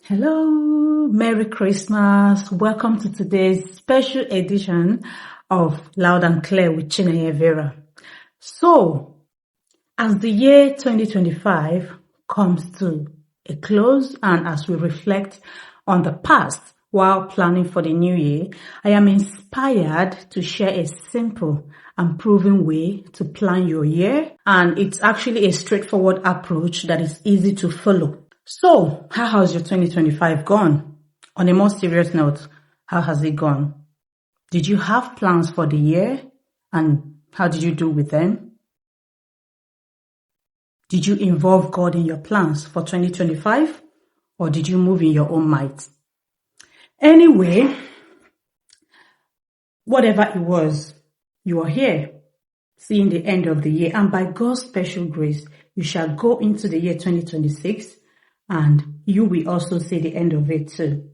Hello, Merry Christmas. Welcome to today's special edition of Loud and Clear with Chineye Vera. So, as the year 2025 comes to a close and as we reflect on the past while planning for the new year, I am inspired to share a simple and proven way to plan your year. And it's actually a straightforward approach that is easy to follow. So, how has your 2025 gone? On a more serious note, how has it gone? Did you have plans for the year? And how did you do with them? Did you involve God in your plans for 2025? Or did you move in your own might? Anyway, whatever it was, you are here, seeing the end of the year. And by God's special grace, you shall go into the year 2026 and you will also see the end of it too.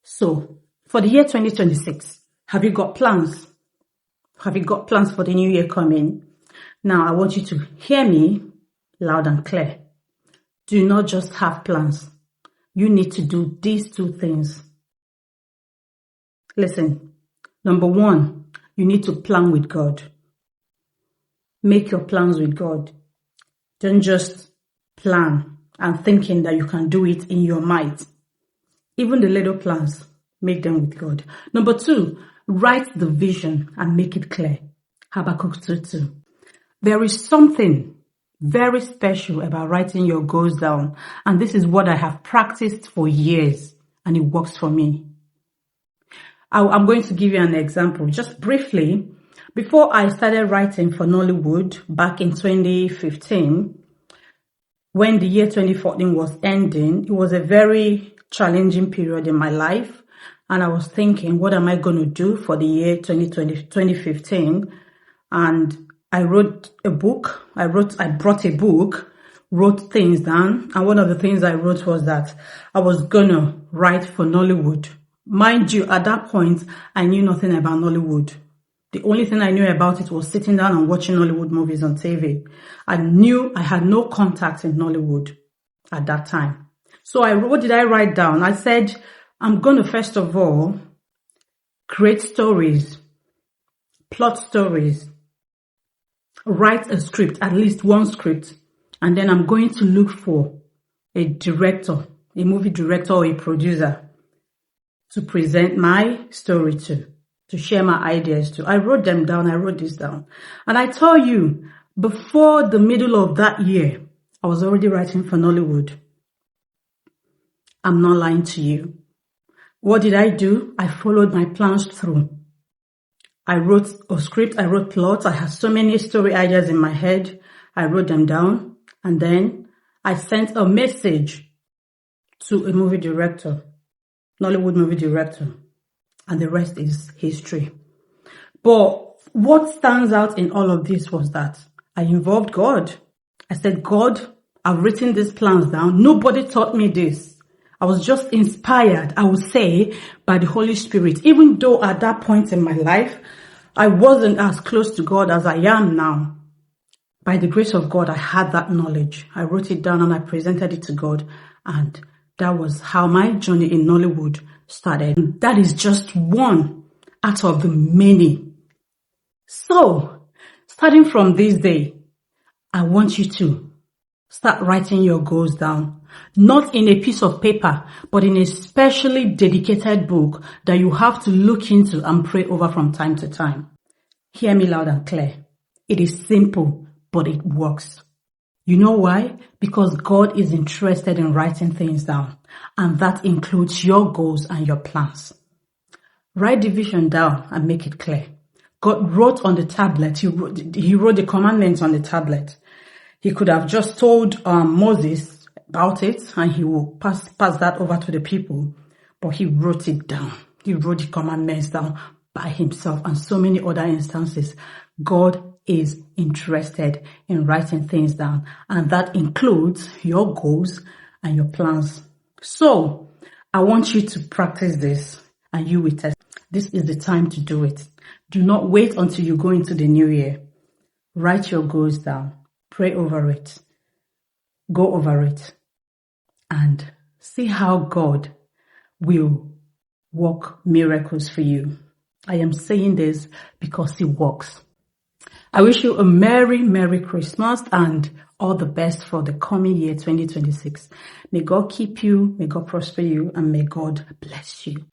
So, for the year 2026, have you got plans? Have you got plans for the new year coming? Now, I want you to hear me loud and clear. Do not just have plans. You need to do these two things. Listen, number one, you need to plan with God. Make your plans with God. Don't just plan and thinking that you can do it in your might. Even the little plans, make them with God. Number two, write the vision and make it clear. Habakkuk 2:2. There is something very special about writing your goals down. And this is what I have practiced for years and it works for me. I'm going to give you an example. Just briefly, before I started writing for Nollywood back in 2015, when the year 2014 was ending, it was a very challenging period in my life. And I was thinking, what am I going to do for the year 2015? And I wrote a book. I brought a book, wrote things down. And one of the things I wrote was that I was going to write for Nollywood. Mind you, at that point, I knew nothing about Nollywood. The only thing I knew about it was sitting down and watching Nollywood movies on TV. I knew I had no contact in Nollywood at that time. So what did I write down? I said, I'm going to first of all create stories, plot stories, write a script, at least one script. And then I'm going to look for a director, a movie director or a producer to present my story to share my ideas to. I wrote them down. I wrote this down. And I tell you, before the middle of that year, I was already writing for Nollywood. I'm not lying to you. What did I do? I followed my plans through. I wrote a script. I wrote plots. I had so many story ideas in my head. I wrote them down. And then I sent a message to a movie director, Nollywood movie director. And the rest is history. But what stands out in all of this was that I involved God. I said, God, I've written these plans down. Nobody taught me this. I was just inspired, I would say, by the Holy Spirit. Even though at that point in my life, I wasn't as close to God as I am now. By the grace of God, I had that knowledge. I wrote it down and I presented it to God. And that was how my journey in Nollywood started. That is just one out of the many. So, starting from this day, I want you to start writing your goals down. Not in a piece of paper, but in a specially dedicated book that you have to look into and pray over from time to time. Hear me loud and clear. It is simple, but it works. You know why? Because God is interested in writing things down, and that includes your goals and your plans. Write the vision down and make it clear. God wrote on the tablet. He wrote the commandments on the tablet. He could have just told Moses about it and he will pass that over to the people. But he wrote it down. He wrote the commandments down by himself and so many other instances. God is interested in writing things down, and that includes your goals and your plans. So I want you to practice this and you will test. This is the time to do it. Do not wait until you go into the new year. Write your goals down. Pray over it. Go over it. And See how God will work miracles for you. I am saying this because He works. I wish you a Merry Christmas and all the best for the coming year 2026. May God keep you, may God prosper you, and may God bless you.